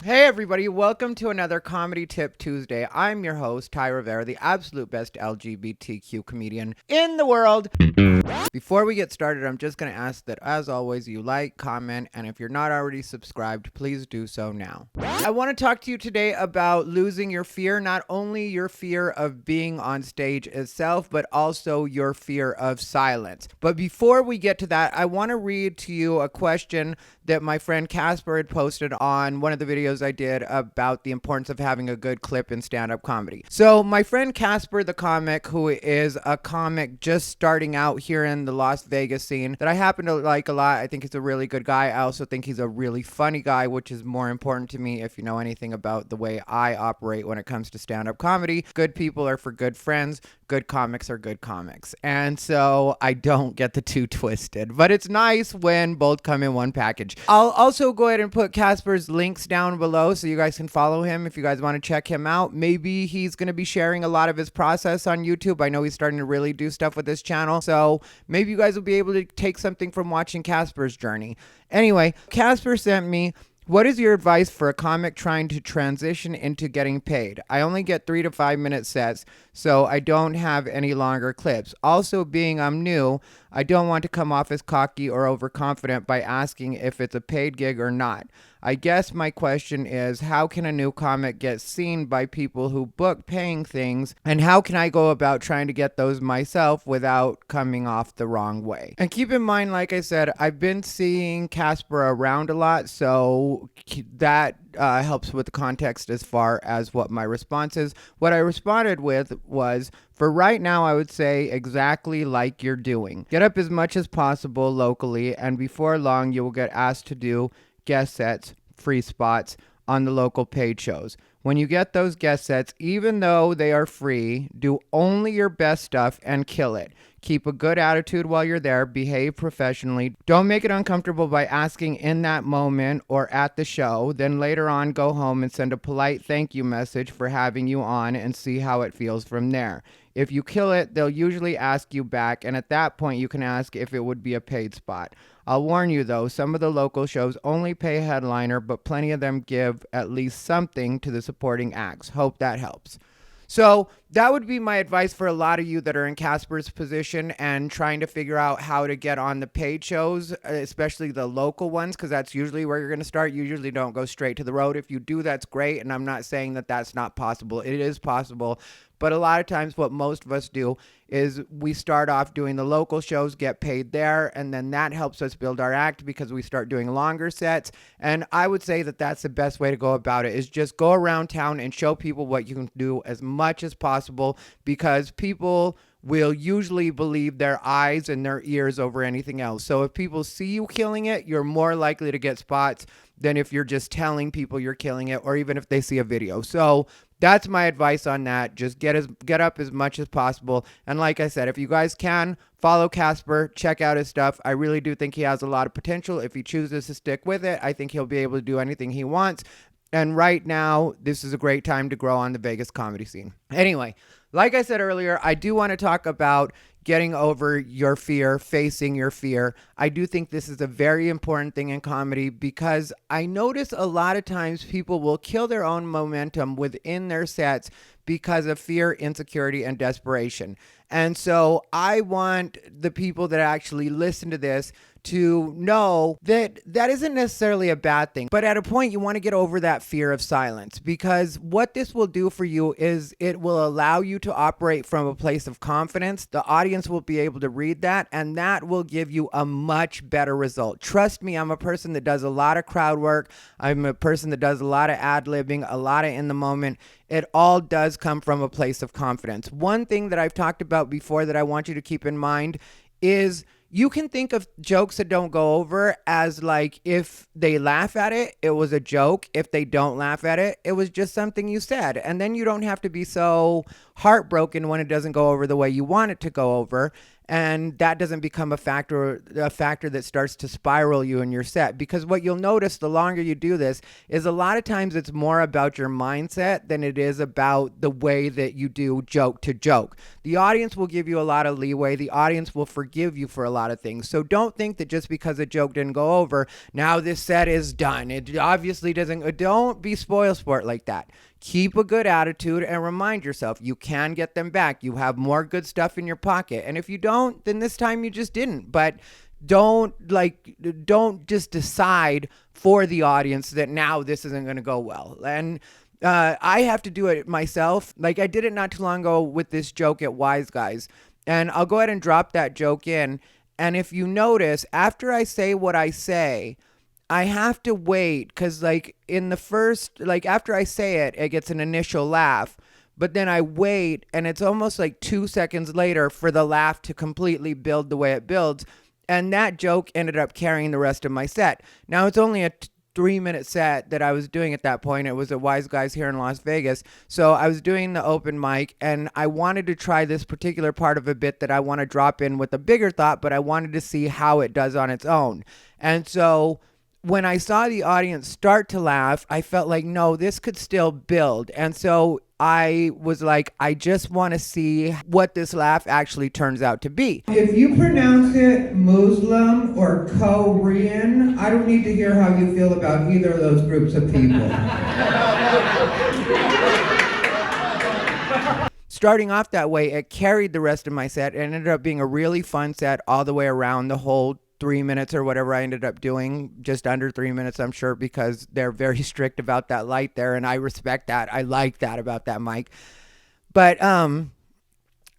Hey everybody, welcome to another Comedy Tip Tuesday. I'm your host, Ty Rivera, the absolute best LGBTQ comedian in the world. Before we get started, I'm just going to ask that, as always, you like, comment, and if you're not already subscribed, please do so now. I want to talk to you today about losing your fear, not only your fear of being on stage itself, but also your fear of silence. But before we get to that, I want to read to you a question that my friend Casper had posted on one of the videos I did about the importance of having a good clip in stand-up comedy. So my friend Casper, the comic, who is a comic just starting out here in the Las Vegas scene that I happen to like a lot. I think he's a really good guy. I also think he's a really funny guy, which is more important to me if you know anything about the way I operate when it comes to stand-up comedy. Good people are for good friends. Good comics are good comics. And so I don't get the two twisted, but it's nice when both come in one package. I'll also go ahead and put Casper's links down below so you guys can follow him if you guys want to check him out. Maybe he's going to be sharing a lot of his process on YouTube. I know he's starting to really do stuff with this channel. So maybe you guys will be able to take something from watching Casper's journey. Anyway, Casper sent me, what is your advice for a comic trying to transition into getting paid? I only get 3 to 5 minute sets, so I don't have any longer clips. Also, being I'm new, I don't want to come off as cocky or overconfident by asking if it's a paid gig or not. I guess my question is, how can a new comic get seen by people who book paying things, and how can I go about trying to get those myself without coming off the wrong way? And keep in mind, like I said, I've been seeing Casper around a lot, so that helps with the context as far as what my response is. What I responded with was, for right now, I would say exactly like you're doing. Get up as much as possible locally, and before long, you will get asked to do guest sets, free spots on the local paid shows. When you get those guest sets, even though they are free, do only your best stuff and kill it. Keep a good attitude while you're there. Behave professionally. Don't make it uncomfortable by asking in that moment or at the show. Then later on, go home and send a polite thank you message for having you on and see how it feels from there. If you kill it, they'll usually ask you back, and at that point, you can ask if it would be a paid spot. I'll warn you though, some of the local shows only pay headliner, but plenty of them give at least something to the supporting acts. Hope that helps. So that would be my advice for a lot of you that are in Casper's position and trying to figure out how to get on the paid shows, especially the local ones, because that's usually where you're going to start. You usually don't go straight to the road. If you do, that's great. And I'm not saying that that's not possible. It is possible. But a lot of times what most of us do is we start off doing the local shows, get paid there, and then that helps us build our act because we start doing longer sets. And I would say that that's the best way to go about it, is just go around town and show people what you can do as much as possible, because people will usually believe their eyes and their ears over anything else. So if people see you killing it, you're more likely to get spots than if you're just telling people you're killing it, or even if they see a video. So that's my advice on that. Just get up as much as possible. And like I said, if you guys can, follow Casper, check out his stuff. I really do think he has a lot of potential. If he chooses to stick with it, I think he'll be able to do anything he wants. And right now, this is a great time to grow on the Vegas comedy scene. Anyway, like I said earlier, I do want to talk about getting over your fear, facing your fear. I do think this is a very important thing in comedy, because I notice a lot of times people will kill their own momentum within their sets because of fear, insecurity, and desperation. And so I want the people that actually listen to this to know that that isn't necessarily a bad thing. But at a point, you want to get over that fear of silence, because what this will do for you is it will allow you to operate from a place of confidence. The audience will be able to read that, and that will give you a much better result. Trust me, I'm a person that does a lot of crowd work. I'm a person that does a lot of ad-libbing, a lot of in the moment. It all does come from a place of confidence. One thing that I've talked about before that I want you to keep in mind is you can think of jokes that don't go over as like, if they laugh at it, it was a joke. If they don't laugh at it, it was just something you said. And then you don't have to be so heartbroken when it doesn't go over the way you want it to go over. and that doesn't become a factor that starts to spiral you in your set. Because what you'll notice the longer you do this is a lot of times it's more about your mindset than it is about the way that you do joke to joke. The audience will give you a lot of leeway. The audience will forgive you for a lot of things. So don't think that just because a joke didn't go over, now this set is done. It obviously doesn't. Don't be spoil sport like that. Keep a good attitude and remind yourself you can get them back. You have more good stuff in your pocket. And if you don't, then this time you just didn't. But don't just decide for the audience that now this isn't going to go well. And I have to do it myself. Like I did it not too long ago with this joke at Wise Guys. And I'll go ahead and drop that joke in. And if you notice, after I say what I say, I have to wait because like in the first, like after I say it, it gets an initial laugh, but then I wait and it's almost like 2 seconds later for the laugh to completely build the way it builds. And that joke ended up carrying the rest of my set. Now it's only a 3-minute set that I was doing at that point. It was at Wise Guys here in Las Vegas. So I was doing the open mic and I wanted to try this particular part of a bit that I want to drop in with a bigger thought, but I wanted to see how it does on its own. And so when I saw the audience start to laugh, I felt like, no, this could still build. And so I was like, I just want to see what this laugh actually turns out to be. If you pronounce it Muslim or Korean, I don't need to hear how you feel about either of those groups of people. Starting off that way, it carried the rest of my set and ended up being a really fun set all the way around the whole 3 minutes or whatever I ended up doing, just under 3 minutes, I'm sure, because they're very strict about that light there, and I respect that. I like that about that mic. But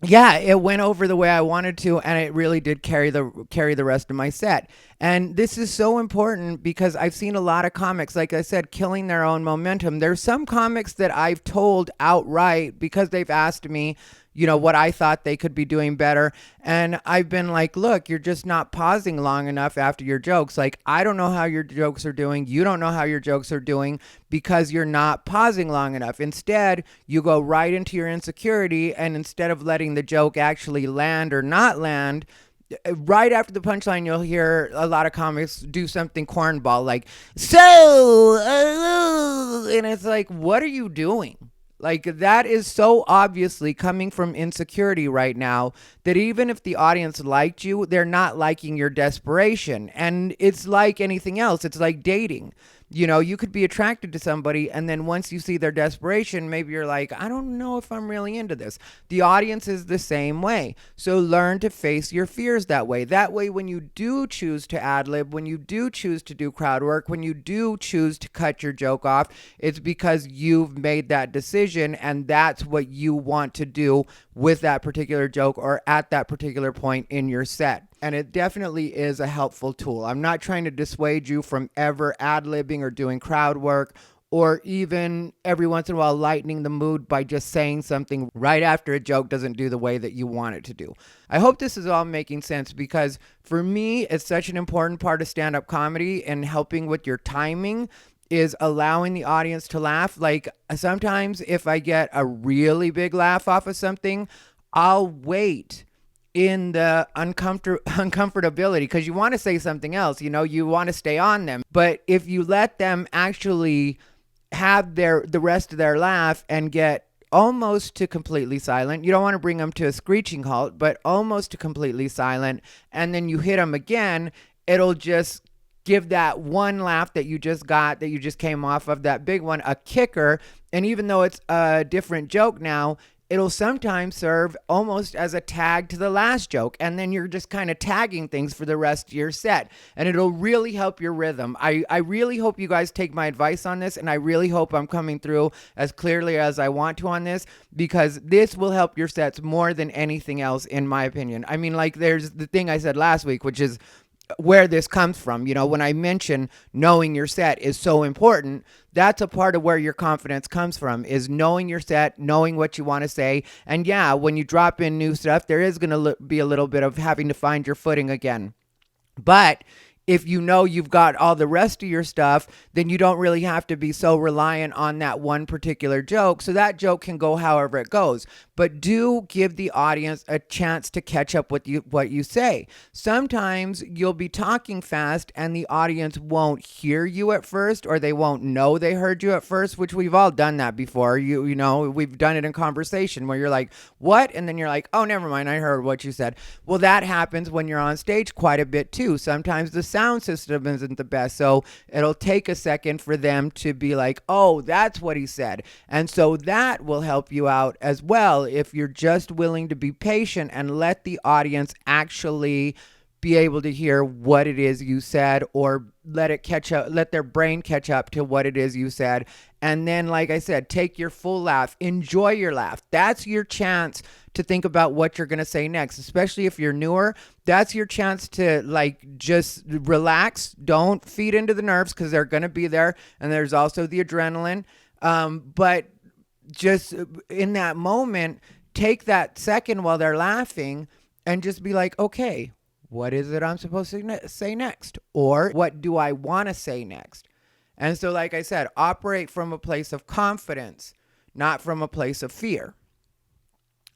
yeah, it went over the way I wanted to, and it really did carry the rest of my set. And this is so important because I've seen a lot of comics, like I said, killing their own momentum. There's some comics that I've told outright because they've asked me, you know, what I thought they could be doing better. And I've been like, look, you're just not pausing long enough after your jokes. Like, I don't know how your jokes are doing. You don't know how your jokes are doing because you're not pausing long enough. Instead, you go right into your insecurity. And instead of letting the joke actually land or not land, right after the punchline, you'll hear a lot of comics do something cornball like, and it's like, what are you doing? Like, that is so obviously coming from insecurity right now that even if the audience liked you, they're not liking your desperation. And it's like anything else. It's like dating. You know, you could be attracted to somebody, and then once you see their desperation, maybe you're like, I don't know if I'm really into this. The audience is the same way. So learn to face your fears that way. That way, when you do choose to ad-lib, when you do choose to do crowd work, when you do choose to cut your joke off, it's because you've made that decision, and that's what you want to do with that particular joke or at that particular point in your set. And it definitely is a helpful tool. I'm not trying to dissuade you from ever ad-libbing or doing crowd work or even every once in a while lightening the mood by just saying something right after a joke doesn't do the way that you want it to do. I hope this is all making sense because for me, it's such an important part of stand-up comedy and helping with your timing is allowing the audience to laugh. Like sometimes if I get a really big laugh off of something, I'll wait in the uncomfortability because you want to say something else, you know, you want to stay on them. But if you let them actually have the rest of their laugh and get almost to completely silent, you don't want to bring them to a screeching halt, but almost to completely silent, and then you hit them again, it'll just give that one laugh that you just got, that you just came off of, that big one, a kicker. And even though it's a different joke now, it'll sometimes serve almost as a tag to the last joke. And then you're just kind of tagging things for the rest of your set. And it'll really help your rhythm. I really hope you guys take my advice on this. And I really hope I'm coming through as clearly as I want to on this, because this will help your sets more than anything else, in my opinion. I mean, like there's the thing I said last week, which is where this comes from. You know, when I mention knowing your set is so important, that's a part of where your confidence comes from, is knowing your set, knowing what you want to say. And yeah, when you drop in new stuff, there is going to be a little bit of having to find your footing again. But if you know you've got all the rest of your stuff, then you don't really have to be so reliant on that one particular joke. So that joke can go however it goes. But do give the audience a chance to catch up with what you say. Sometimes you'll be talking fast and the audience won't hear you at first, or they won't know they heard you at first, which we've all done that before. You know, we've done it in conversation where you're like, what? And then you're like, oh, never mind, I heard what you said. Well, that happens when you're on stage quite a bit too. Sometimes the sound system isn't the best, so it'll take a second for them to be like, oh, that's what he said. And so that will help you out as well if you're just willing to be patient and let the audience actually be able to hear what it is you said, or let it catch up, let their brain catch up to what it is you said. And then, like I said, take your full laugh, enjoy your laugh. That's your chance to think about what you're going to say next, especially if you're newer. That's your chance to like just relax. Don't feed into the nerves because they're going to be there. And there's also the adrenaline. But just in that moment, take that second while they're laughing and just be like, okay, what is it I'm supposed to say next? Or what do I want to say next? And so, like I said, operate from a place of confidence, not from a place of fear.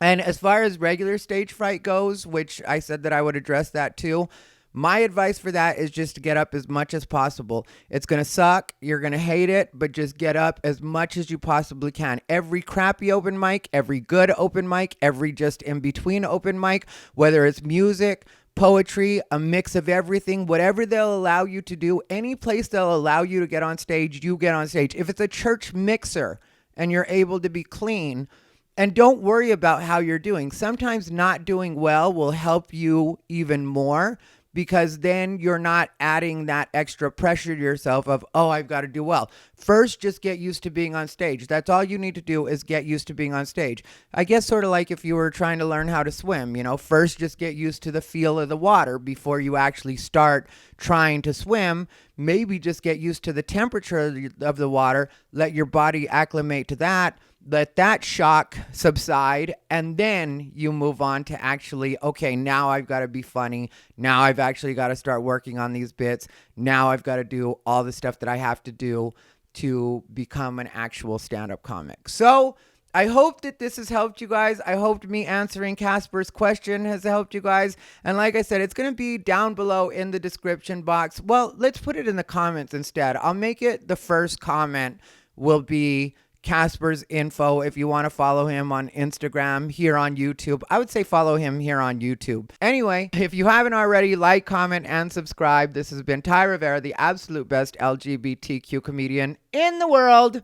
And as far as regular stage fright goes, which I said that I would address that too, my advice for that is just to get up as much as possible. It's going to suck. You're going to hate it, but just get up as much as you possibly can. Every crappy open mic, every good open mic, every just in between open mic, whether it's music, poetry, a mix of everything, whatever they'll allow you to do, any place they'll allow you to get on stage, you get on stage. If it's a church mixer and you're able to be clean, and don't worry about how you're doing. Sometimes not doing well will help you even more, because then you're not adding that extra pressure to yourself of, oh, I've got to do well. First, just get used to being on stage. That's all you need to do, is get used to being on stage. I guess sort of like if you were trying to learn how to swim, first just get used to the feel of the water before you actually start trying to swim. Maybe just get used to the temperature of the water, let your body acclimate to that. Let that shock subside, and then you move on to actually, okay, now I've got to be funny. Now I've actually got to start working on these bits. Now I've got to do all the stuff that I have to do to become an actual stand-up comic. So I hope that this has helped you guys. I hope me answering Casper's question has helped you guys. And like I said, it's going to be down below in the description box. Well, let's put it in the comments instead. I'll make it the first comment will be Casper's info if you want to follow him on Instagram, here on YouTube. I would say follow him here on YouTube. Anyway, if you haven't already, like, comment, and subscribe. This has been Ty Rivera, the absolute best LGBTQ comedian in the world.